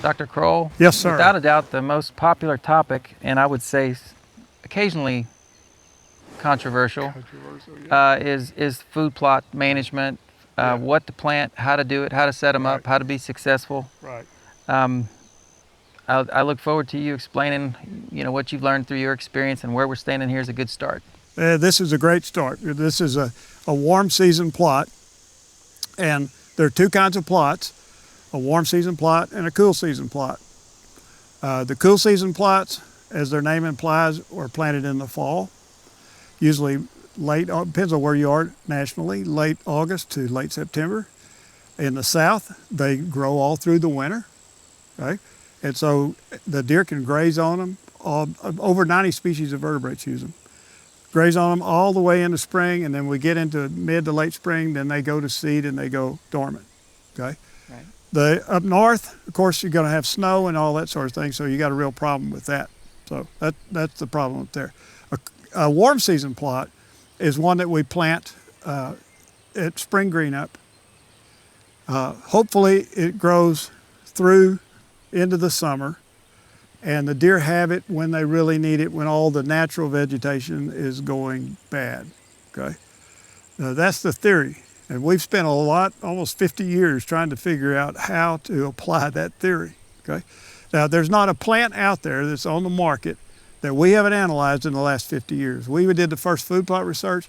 Dr. Kroll? Yes, sir. Without a doubt, the most popular topic, and I would say occasionally controversial, Yeah. is food plot management, Yeah. what to plant, how to do it, how to set them Right. up, how to be successful. Right. Um, I look forward to you explaining, what you've learned through your experience, and where we're standing here is a good start. This is a great start. This is a warm season plot, and there are two kinds of plots, a warm season plot and a cool season plot. The cool season plots, as their name implies, are planted in the fall, usually late, depends on where you are nationally, late August to late September. In the south, they grow all through the winter, right? And so the deer can graze on them. Over 90 species of vertebrates use them. Graze on them all the way into spring, and then we get into mid to late spring, then they go to seed and they go dormant, okay? Right. Up north, of course, you're gonna have snow and all that sort of thing, so you got a real problem with that. So that's the problem up there. A warm season plot is one that we plant at spring green up. Hopefully it grows through into the summer, and the deer have it when they really need it, when all the natural vegetation is going bad, okay? That's the theory, and we've spent almost 50 years trying to figure out how to apply that theory, okay? Now, there's not a plant out there that's on the market that we haven't analyzed in the last 50 years. We did the first food plot research,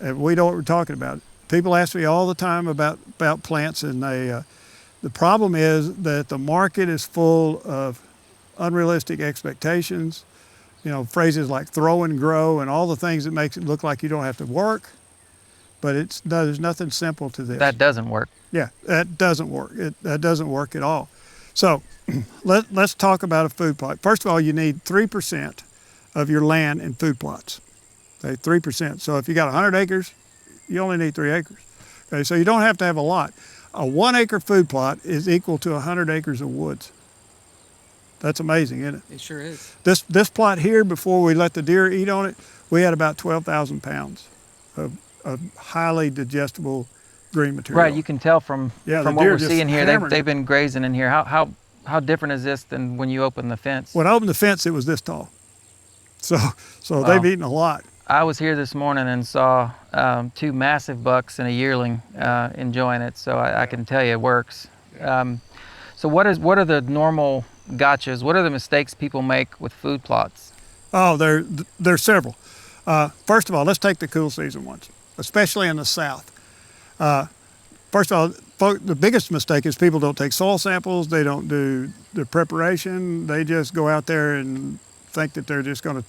and we know what we're talking about. People ask me all the time about plants, and the problem is that the market is full of unrealistic expectations, phrases like throw and grow and all the things that makes it look like you don't have to work, but there's nothing simple to this. That doesn't work. Yeah, that doesn't work. That doesn't work at all. So let's talk about a food plot. First of all, you need 3% of your land in food plots, okay, 3%. So if you got 100 acres, you only need 3 acres. Okay, so you don't have to have a lot. A 1 acre food plot is equal to 100 acres of woods. That's amazing, isn't it? It sure is. This plot here, before we let the deer eat on it, we had about 12,000 pounds of highly digestible green material. Right, you can tell from what we're seeing here, they've been grazing in here. How different is this than when you open the fence? When I opened the fence, it was this tall. So Wow. They've eaten a lot. I was here this morning and saw 2 massive bucks and a yearling enjoying it, so I can tell you it works. So what are the normal gotchas? What are the mistakes people make with food plots? Oh, there's several. First of all, let's take the cool season ones, especially in the south. First of all, the biggest mistake is people don't take soil samples, they don't do the preparation, they just go out there and think that they're just gonna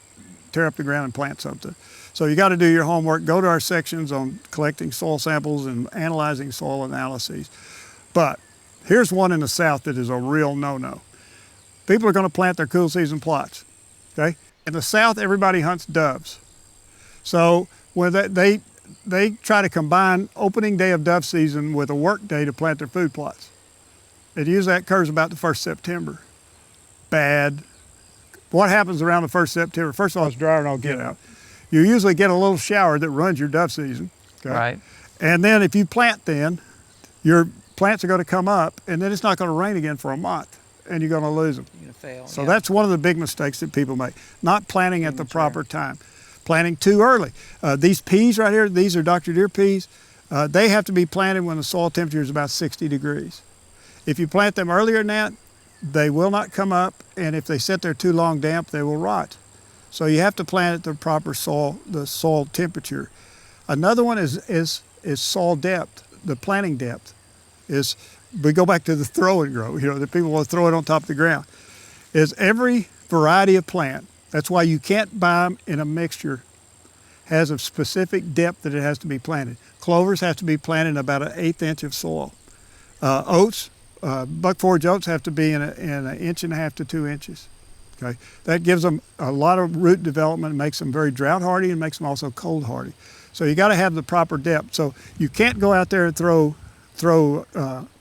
tear up the ground and plant something. So you gotta do your homework, go to our sections on collecting soil samples and analyzing soil analyses. But here's one in the south that is a real no-no. People are gonna plant their cool season plots, okay? In the south, everybody hunts doves. So when they try to combine opening day of dove season with a work day to plant their food plots. It usually occurs about the 1st September. Bad. What happens around the 1st September? First of all, it's drier than all get out. You usually get a little shower that runs your dove season. Okay? Right. And then if you plant then, your plants are going to come up, and then it's not going to rain again for a month, and you're going to lose them. You're gonna fail. So yeah. that's one of the big mistakes that people make. Not planting at the proper time. Planting too early. These peas right here, these are Dr. Deere peas. They have to be planted when the soil temperature is about 60 degrees. If you plant them earlier than that, they will not come up, and if they sit there too long damp, they will rot. So you have to plant at the proper the soil temperature. Another one is soil depth. The planting depth is, we go back to the throw and grow, that people want to throw it on top of the ground, is every variety of plant. That's why you can't buy them in a mixture, has a specific depth that it has to be planted. Clovers have to be planted in about 1/8 inch of soil. Oats, buck forage oats have to be in 1.5 inches to 2 inches. Okay, that gives them a lot of root development, makes them very drought hardy, and makes them also cold hardy. So you got to have the proper depth. So you can't go out there and throw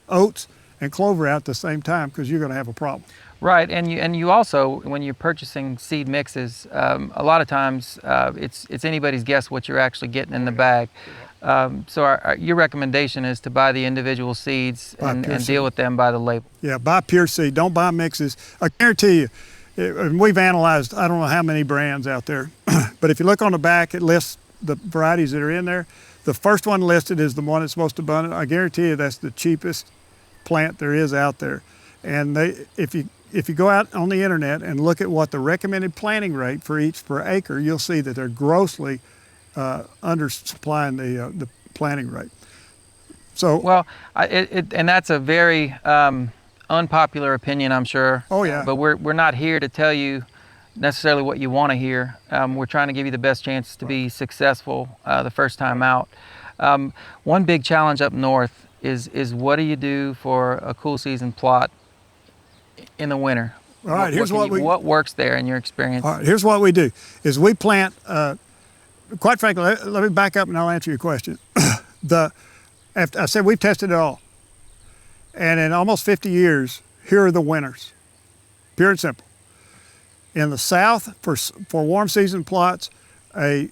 oats and clover out at the same time, because you're going to have a problem. Right, and you also, when you're purchasing seed mixes, a lot of times it's anybody's guess what you're actually getting in the bag. So your recommendation is to buy the individual seeds and deal with them by the label. Yeah, buy pure seed. Don't buy mixes. I guarantee you, and we've analyzed, I don't know how many brands out there, but if you look on the back, it lists the varieties that are in there. The first one listed is the one that's most abundant. I guarantee you that's the cheapest plant there is out there. And if you go out on the internet and look at what the recommended planting rate for each per acre, you'll see that they're grossly undersupplying the planting rate. So well, and that's a very unpopular opinion, I'm sure. Oh yeah. But we're not here to tell you necessarily what you want to hear. We're trying to give you the best chance to be successful the first time out. One big challenge up north is what do you do for a cool season plot in the winter? All right, what works there in your experience? All right, here's what we do: is we plant. Quite frankly, let me back up and I'll answer your question. I said we've tested it all, and in almost 50 years, here are the winners, pure and simple. In the South, for warm season plots, a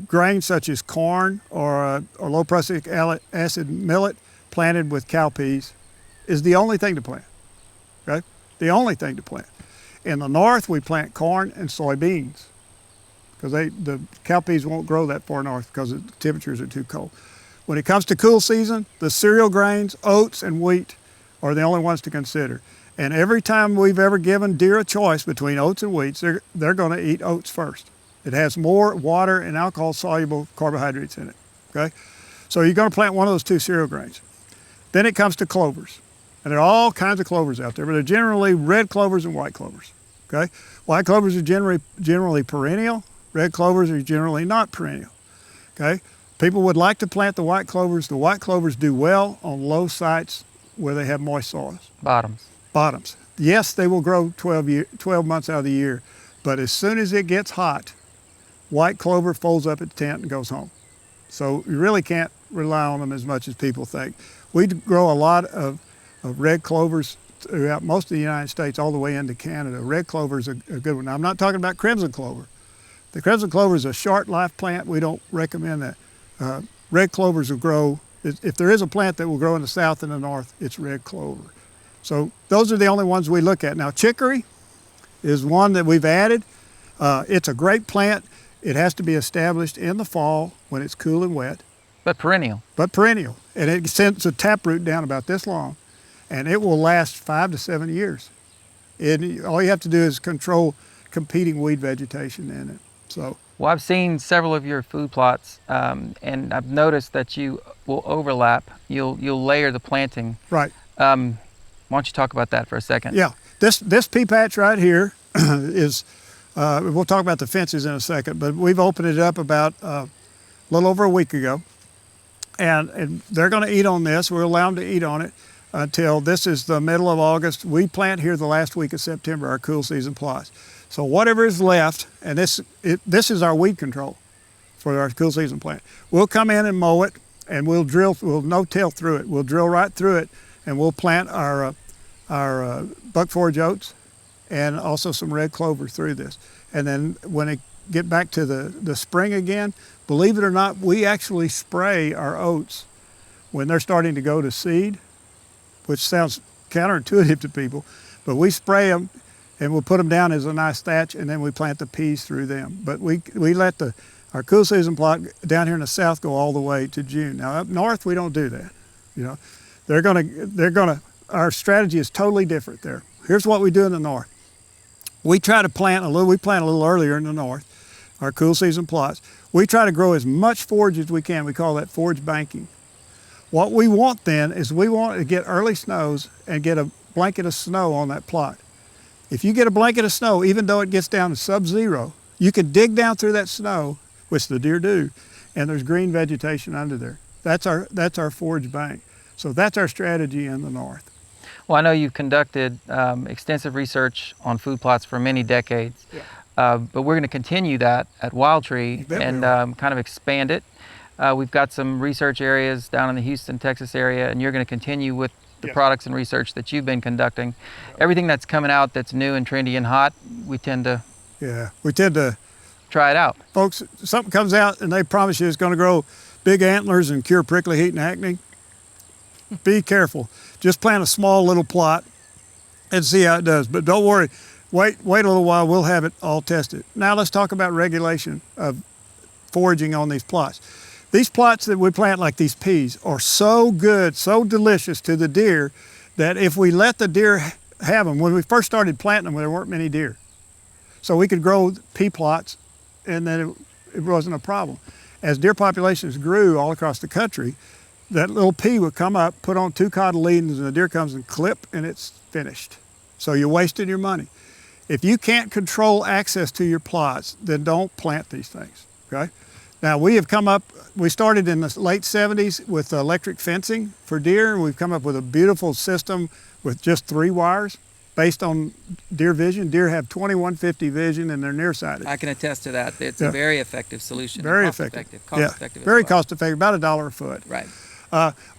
grain such as corn or low prussic acid millet planted with cowpeas is the only thing to plant. Okay, the only thing to plant. In the North, we plant corn and soybeans because the cowpeas won't grow that far north because the temperatures are too cold. When it comes to cool season, the cereal grains, oats and wheat are the only ones to consider. And every time we've ever given deer a choice between oats and wheats, they're going to eat oats first. It has more water and alcohol-soluble carbohydrates in it, okay? So you're going to plant one of those two cereal grains. Then it comes to clovers. And there are all kinds of clovers out there, but they're generally red clovers and white clovers, okay? White clovers are generally perennial. Red clovers are generally not perennial, okay? People would like to plant the white clovers. The white clovers do well on low sites where they have moist soils. Bottoms. Yes, they will grow 12 months out of the year, but as soon as it gets hot, white clover folds up its tent and goes home. So you really can't rely on them as much as people think. We grow a lot of red clovers throughout most of the United States all the way into Canada. Red clover is a good one. Now, I'm not talking about crimson clover. The crimson clover is a short life plant. We don't recommend that. Red clovers will grow, if there is a plant that will grow in the South and the North, it's red clover. So those are the only ones we look at. Now, chicory is one that we've added. It's a great plant. It has to be established in the fall when it's cool and wet. But perennial. And it sends a taproot down about this long, and it will last 5 to 7 years. All you have to do is control competing weed vegetation in it. So. Well, I've seen several of your food plots, and I've noticed that you will overlap. You'll layer the planting. Right. Why don't you talk about that for a second? Yeah, this pea patch right here is, we'll talk about the fences in a second, but we've opened it up about a little over a week ago. And they're gonna eat on this. We'll allow them to eat on it until this is the middle of August. We plant here the last week of September, our cool season plots. So whatever is left, and this is our weed control for our cool season plant. We'll come in and mow it, and we'll no-till through it. We'll drill right through it, and we'll plant our buck forage oats and also some red clover through this. And then when it get back to the spring again, believe it or not, we actually spray our oats when they're starting to go to seed, which sounds counterintuitive to people, but we spray them and we'll put them down as a nice thatch, and then we plant the peas through them. But we let our cool season plot down here in the South go all the way to June. Now up north we don't do that. You know, they're gonna. Our strategy is totally different there. Here's what we do in the North. We try to plant a little. We plant a little earlier in the North. Our cool season plots. We try to grow as much forage as we can. We call that forage banking. What we want then is we want to get early snows and get a blanket of snow on that plot. If you get a blanket of snow, even though it gets down to sub-zero, you can dig down through that snow, which the deer do, and there's green vegetation under there. That's our forage bank. So that's our strategy in the North. Well, I know you've conducted extensive research on food plots for many decades, but we're going to continue that at Wild Tree and kind of expand it. We've got some research areas down in the Houston, Texas area, and you're going to continue with the products and research that you've been conducting. Everything that's coming out that's new and trendy and hot, we tend to try it out. Folks, something comes out and they promise you it's going to grow big antlers and cure prickly heat and acne, be careful. Just plant a small little plot and see how it does. But don't worry, wait a little while, we'll have it all tested. Now let's talk about regulation of foraging on these plots. These plots that we plant, like these peas, are so good, so delicious to the deer that if we let the deer have them, when we first started planting them, there weren't many deer. So we could grow pea plots and then it wasn't a problem. As deer populations grew all across the country, that little pea would come up, put on 2 cotyledons, and the deer comes and clip, and it's finished. So you wasted your money. If you can't control access to your plots, then don't plant these things, okay? Now we started in the late 70s with electric fencing for deer, and we've come up with a beautiful system with just 3 wires based on deer vision. Deer have 2150 vision and they're nearsighted. I can attest to that. It's a very effective solution. Very effective. Cost effective very cost effective, about $1 a foot. Right.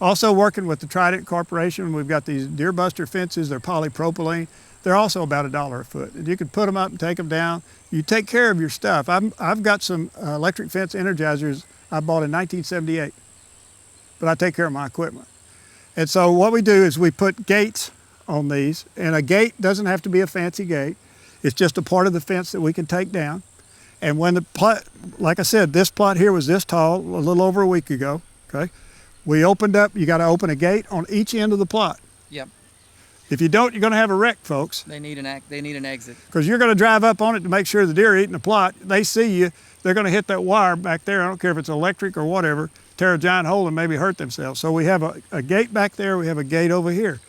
Also working with the Trident Corporation, we've got these deer buster fences. They're polypropylene. They're also about $1 a foot. And you can put them up and take them down. You take care of your stuff. I've got some electric fence energizers I bought in 1978, but I take care of my equipment. And so what we do is we put gates on these, and a gate doesn't have to be a fancy gate. It's just a part of the fence that we can take down. And when the plot, like I said, this plot here was this tall a little over a week ago, okay? We opened up, you got to open a gate on each end of the plot. Yep. If you don't, you're going to have a wreck, folks. They need an exit. Because you're going to drive up on it to make sure the deer are eating the plot. They see you, they're going to hit that wire back there. I don't care if it's electric or whatever, tear a giant hole and maybe hurt themselves. So we have a gate back there, we have a gate over here.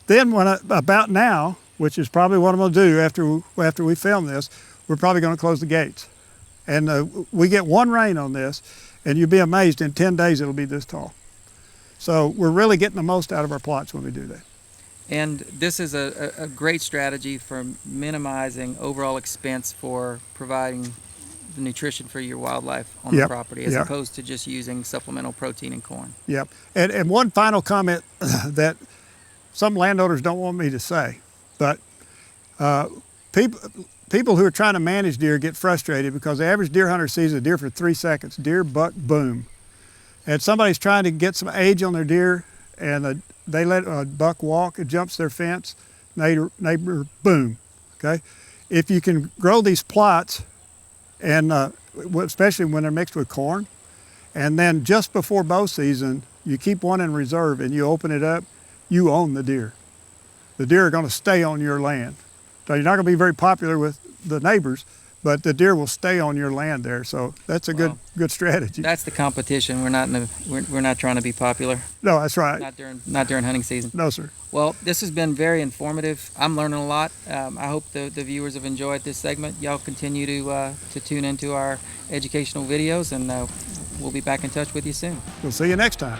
Then about now, which is probably what I'm going to do after we film this, we're probably going to close the gates. And we get 1 rain on this, and you'll be amazed, in 10 days it'll be this tall. So we're really getting the most out of our plots when we do that. And this is a great strategy for minimizing overall expense for providing the nutrition for your wildlife on the property, as opposed to just using supplemental protein and corn. Yep. And one final comment that some landowners don't want me to say, but people who are trying to manage deer get frustrated because the average deer hunter sees a deer for 3 seconds, deer, buck, boom. And somebody's trying to get some age on their deer, and they let a buck walk, it jumps their fence, neighbor, boom, okay? If you can grow these plots, and especially when they're mixed with corn, and then just before bow season, you keep one in reserve and you open it up, you own the deer. The deer are going to stay on your land. So you're not going to be very popular with the neighbors, but the deer will stay on your land there. So that's a good strategy. That's the competition. We're not trying to be popular. No, that's right. Not during hunting season. No, sir. Well, this has been very informative. I'm learning a lot. I hope the viewers have enjoyed this segment. Y'all continue to tune into our educational videos, and we'll be back in touch with you soon. We'll see you next time.